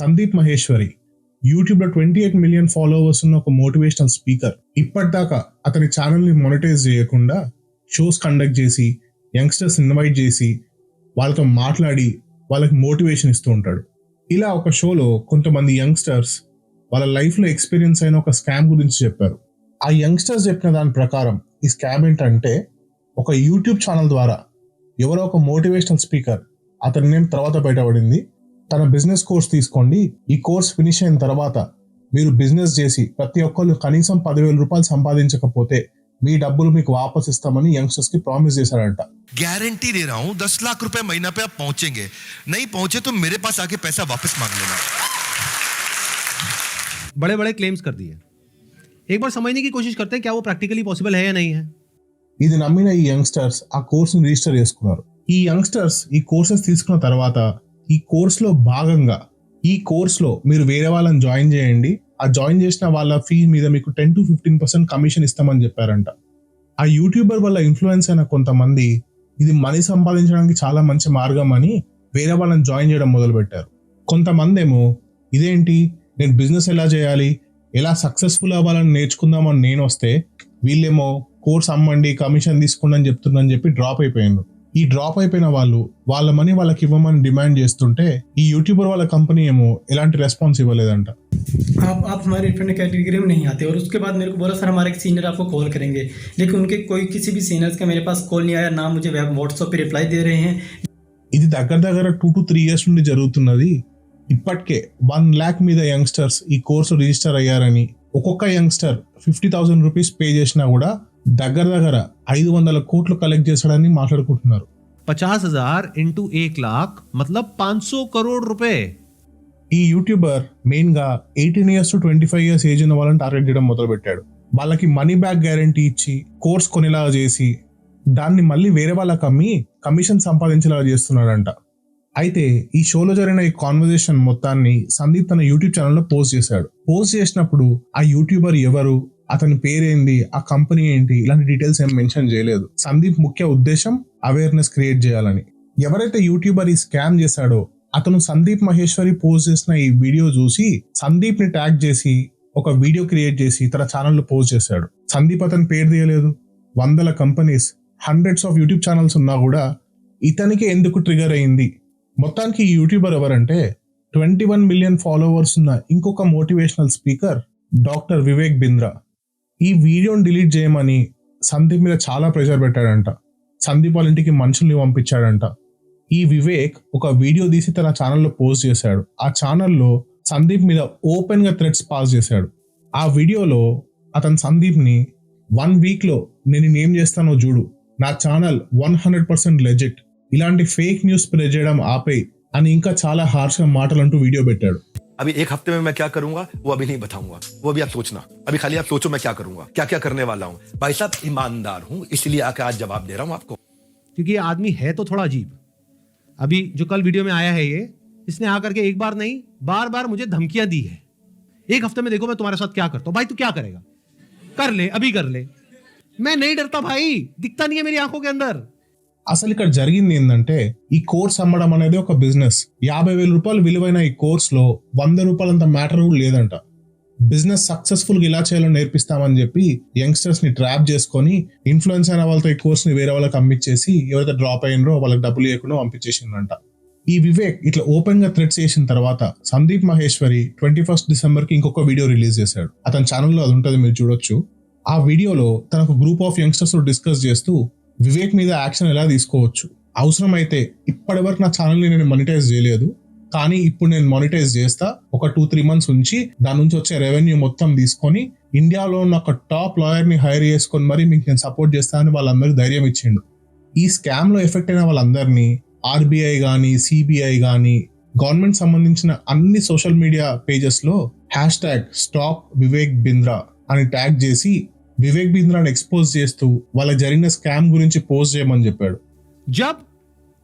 Sandeep Maheshwari YouTube లో 28 million followers ఉన్న ఒక మోటివేషనల్ స్పీకర్. ఇప్పటిదాకా అతని ఛానల్ ని మానిటైజ్ చేయకుండా షోస్ కండక్ట్ చేసి యంగ్స్టర్స్ ఇన్వైట్ చేసి వాళ్ళతో మాట్లాడి వాళ్ళకి మోటివేషన్ ఇస్తూ ఉంటాడు. ఇలా ఒక షోలో కొంతమంది యంగ్స్టర్స్ వాళ్ళ లైఫ్ లో ఎక్స్పీరియన్స్ అయిన ఒక స్కామ్ గురించి చెప్పారు. ఆ యంగ్స్టర్స్ చెప్పిన దాని ప్రకారం ఈ స్కామ్ ఏంటంటే, ఒక యూట్యూబ్ ఛానల్ ద్వారా ఎవరో ఒక మోటివేషనల్ స్పీకర్, అతని నేమ్ తర్వాత బయటపడింది, తన బిజినెస్ కోర్స్ తీసుకోండి, ఈ కోర్స్ ఫినిష్ అయిన తర్వాత మీరు బిజినెస్ చేసి ప్రతి ఒక్కళ్ళు కనీసం 10,000 రూపాయలు సంపాదించకపోతే మీ డబ్బులు మీకు వాపస్ ఇస్తామని యంగ్స్టర్స్ కి ప్రామిస్ చేశాడంట. गारंटी दे रहा हूं 10 लाख रुपए महीना पे आप पहुंचेंगे, नहीं पहुंचे तो मेरे पास आके पैसा वापस मांग लेना. बड़े बड़े क्लेम्स कर दिए. एक बार समझने की कोशिश करते हैं क्या वो प्रैक्टिकली पॉसिबल है या नहीं है. ఇది నమ్మిన ఈ యంగ్స్టర్స్ ఆ కోర్స్ ని రిజిస్టర్ చేసుకున్నారు. ఈ యంగ్స్టర్స్ ఈ కోర్సెస్ తీసుకున్న తర్వాత ఈ కోర్స్ లో భాగంగా ఈ కోర్స్ లో మీరు వేరే వాళ్ళని జాయిన్ చేయండి, ఆ జాయిన్ చేసిన వాళ్ళ ఫీ మీద మీకు 10 to 15% కమిషన్ ఇస్తామని చెప్పారంట. ఆ యూట్యూబర్ వల్ల ఇన్ఫ్లుయెన్స్ అయిన కొంతమంది ఇది మనీ సంపాదించడానికి చాలా మంచి మార్గం అని వేరే వాళ్ళని జాయిన్ చేయడం మొదలు పెట్టారు. కొంతమంది ఏమో ఇదేంటి, నేను బిజినెస్ ఎలా చేయాలి, ఎలా సక్సెస్ఫుల్ అవ్వాలని నేర్చుకుందామని నేను వస్తే వీళ్ళేమో కోర్స్ అమ్మండి కమిషన్ తీసుకోండి అని చెప్తుందని చెప్పి డ్రాప్ అయిపోయారు. ఈ డ్రాప్ అయిపోయిన వాళ్ళు వాళ్ళ మనీ వాళ్ళకి ఇవ్వమని డిమాండ్ చేస్తుంటే ఈ యూట్యూబర్ వాళ్ళ కంపెనీ ఏమో ఎలాంటి రెస్పాన్స్ ఇవ్వలేదంట. आप हमारे रिफंड कैटेगरी में नहीं आते. और उसके बाद मेरे को बोला सर हमारे सीनियर आपको कॉल करेंगे, लेकिन उनके कोई किसी भी सीनियर्स का मेरे पास कॉल नहीं आया, ना मुझे व्हाट्सएप पे रिप्लाई दे रहे हैं. ఇది దగ్గర 2 to 3 years నుండి జరుగుతున్నది. ఇప్పటికే 1 lakh మీద యంగ్స్టర్స్ ఈ కోర్సు రిజిస్టర్ అయ్యారని, ఒక్కొక్క యంగ్స్టర్ 50,000 రూపీస్ పే చేసినా కూడా దగ్గర 500 కోట్లు కలెక్ట్ చేశాడని మాట్లాడుకుంటున్నారు. 50,000 इंटू 1 लाख मतलब 500 करोड़ रुपए. ఈ యూట్యూబర్ మెయిన్ గా 18 years to 25 years ఏజ్ ఉన్న వాళ్ళని టార్గెట్ చేయడం మొదలు పెట్టాడు. వాళ్ళకి మనీ బ్యాక్ గ్యారంటీ ఇచ్చి కోర్స్ కొనేలాగా చేసి దాన్ని మళ్ళీ వేరే వాళ్ళకి అమ్మి కమిషన్ సంపాదించేలాగా చేస్తున్నాడంట. అయితే ఈ షోలో జరిగిన ఈ కాన్వర్జేషన్ మొత్తాన్ని సందీప్ తన యూట్యూబ్ ఛానల్లో పోస్ట్ చేశాడు. పోస్ట్ చేసినప్పుడు ఆ యూట్యూబర్ ఎవరు, అతని పేరేంటి, ఆ కంపెనీ ఏంటి, ఇలాంటి డీటెయిల్స్ ఏం మెన్షన్ చేయలేదు. సందీప్ ముఖ్య ఉద్దేశం అవేర్నెస్ క్రియేట్ చేయాలని. ఎవరైతే యూట్యూబర్ ఈ స్కామ్ చేశాడో అతను సందీప్ మహేశ్వరి పోస్ట్ చేసిన ఈ వీడియో చూసి సందీప్ ని ట్యాగ్ చేసి ఒక వీడియో క్రియేట్ చేసి తన ఛానల్లో పోస్ట్ చేశాడు. సందీప్ అతని పేరు తీయలేదు. 100 companies, hundreds of YouTube channels ఉన్నా కూడా ఇతనికి ఎందుకు ట్రిగర్ అయింది? మొత్తానికి ఈ యూట్యూబర్ ఎవరంటే 21 మిలియన్ ఫాలోవర్స్ ఉన్న ఇంకొక motivational speaker doctor Vivek Bindra. ఈ వీడియోని డిలీట్ చేయమని సందీప్ మీద చాలా ప్రెషర్ పెట్టాడంట. సందీప్ వాళ్ళ ఇంటికి మనుషుల్ని పంపించాడంట. ఈ వివేక్ ఒక వీడియో తీసి తన ఛానల్లో పోస్ట్ చేశాడు. ఆ ఛానల్లో సందీప్ మీద ఓపెన్ గా థ్రెట్స్ పాస్ చేశాడు. ఆ వీడియోలో అతను సందీప్ ని 1 week లో నేను ఏం చేస్తానో చూడు, నా ఛానల్ 100% లెజిట్, ఇలాంటి ఫేక్ న్యూస్ స్ప్రెడ్ చేయడం ఆపేయి అని ఇంకా చాలా హార్ష్ మాటలు అంటూ వీడియో పెట్టాడు. अभी 1 हफ्ते में मैं क्या करूंगा वो अभी नहीं बताऊंगा, वो अभी आप सोचना. अभी खाली आप सोचो मैं क्या करूंगा, क्या क्या करने वाला हूं. भाई साहब ईमानदार हूं इसलिए आके आज जवाब दे रहा हूं आपको. क्योंकि ये आदमी है तो थोड़ा अजीब. अभी जो कल वीडियो में आया है इसने आकर के एक बार नहीं बार मुझे धमकियां दी है. 1 हफ्ते में देखो मैं तुम्हारे साथ क्या करता हूं. भाई तू क्या करेगा, कर ले, अभी कर ले. मैं नहीं डरता भाई, दिखता नहीं है मेरी आंखों के अंदर. అసలు ఇక్కడ జరిగింది ఏంటంటే, ఈ కోర్స్ అమ్మడం అనేది ఒక బిజినెస్. 50,000 రూపాయలు విలువైన ఈ కోర్స్ లో 100 రూపాయలంత మ్యాటర్ కూడా లేదంట. బిజినెస్ సక్సెస్ఫుల్ గా ఇలా చేయాలని నేర్పిస్తామని చెప్పి యంగ్స్టర్స్ ని ట్రాప్ చేసుకొని ఇన్ఫ్లుయెన్స్ అయిన వాళ్ళతో ఈ కోర్స్ ని వేరే వాళ్ళకి అమ్మిచ్చేసి ఎవరైతే డ్రాప్ అయినరో వాళ్ళకి డబ్బులు ఇవ్వకుండా పంపించేసిందంట. ఈ వివేక్ ఇట్లా ఓపెన్ గా థ్రెట్స్ చేసిన తర్వాత సందీప్ మహేశ్వరి 21st December కి ఇంకొక వీడియో రిలీజ్ చేశాడు. అతని ఛానల్లో అది ఉంటుంది, మీరు చూడొచ్చు. ఆ వీడియోలో తనకు గ్రూప్ ఆఫ్ యంగ్స్టర్స్ డిస్కస్ చేస్తూ వివేక్ మీద యాక్షన్ ఎలా తీసుకోవచ్చు, అవసరమైతే ఇప్పటి వరకు నా ఛానల్ని నేను మానిటైజ్ చేయలేదు, కానీ ఇప్పుడు నేను మానిటైజ్ చేస్తా, ఒక 2-3 months ఉంచి దాని నుంచి వచ్చే రెవెన్యూ మొత్తం తీసుకొని ఇండియాలో ఉన్న ఒక టాప్ లాయర్ ని హైర్ చేసుకొని మరి మీకు నేను సపోర్ట్ చేస్తానని వాళ్ళందరికీ ధైర్యం ఇచ్చిండు. ఈ స్కామ్ లో ఎఫెక్ట్ అయిన వాళ్ళందరినీ RBI కానీ CBI కానీ గవర్నమెంట్ సంబంధించిన అన్ని సోషల్ మీడియా పేజెస్ లో #StopVivekBindra అని ట్యాగ్ చేసి వివేక్ బింద్రాని ఎక్స్పోజ్ చేస్తూ వాళ్ళ జరిగిన స్కామ్ గురించి పోస్ట్ చేయమని చెప్పాడు. जब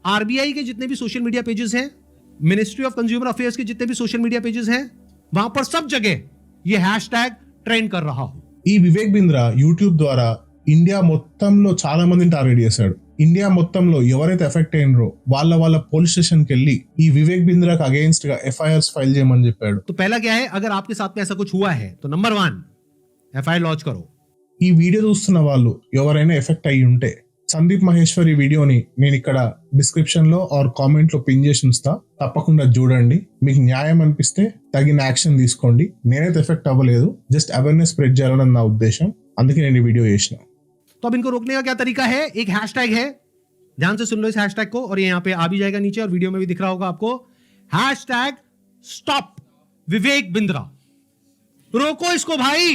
RBI के जितने भी सोशल मीडिया पेजेस हैं, मिनिस्ट्री ऑफ कंज्यूमर अफेयर्स के जितने भी सोशल मीडिया पेजेस हैं, वहां पर सब जगह ये हैशटैग ट्रेंड कर रहा हूं. ఈ వివేక్ బింద్రా యూట్యూబ్ ద్వారా ఇండియా మొత్తంలో చాలా మందిని టార్గెట్ చేశాడు. ఇండియా మొత్తంలో ఎవరైతే ఎఫెక్ట్ అయినరో వాళ్ళ పోలీస్ స్టేషన్కి వెళ్ళి ఈ వివేక్ బింద్రాకి అగేన్స్ట్ గా ఎఫ్ఐఆర్స్ ఫైల్ చేయమని చెప్పాడు. तो पहला क्या है, अगर आपके साथ में ऐसा कुछ हुआ है तो नंबर 1 एफआईआर लॉन्च करो. ఈ వీడియో చూస్తున్న వాళ్ళు ఎవరైనా ఎఫెక్ట్ అయ్యి ఉంటే సందీప్ మహేశ్వరి వీడియోని నేను ఇక్కడ డిస్క్రిప్షన్ లో ఆర్ కామెంట్ లో పిన్ చేసి ఉంచుతా, తప్పకుండా చూడండి. మీకు న్యాయం అనిపిస్తే తగిన యాక్షన్ తీసుకోండి. నేనైతే ఎఫెక్ట్ అవ్వలేదు, జస్ట్ అవేర్నెస్ స్ప్రెడ్ చేయాలని నా ఉద్దేశం, అందుకే నేను ఈ వీడియో చేసిన. तो अब इनको रोकने का क्या तरीका है, एक हैशटैग है, ध्यान से सुन लो इस हैशटैग को, और ये यहाँ पे आ भी जाएगा नीचे और वीडियो में भी दिख रहा होगा आपको. Hashtag stop Vivek Bindra. रोको इसको भाई.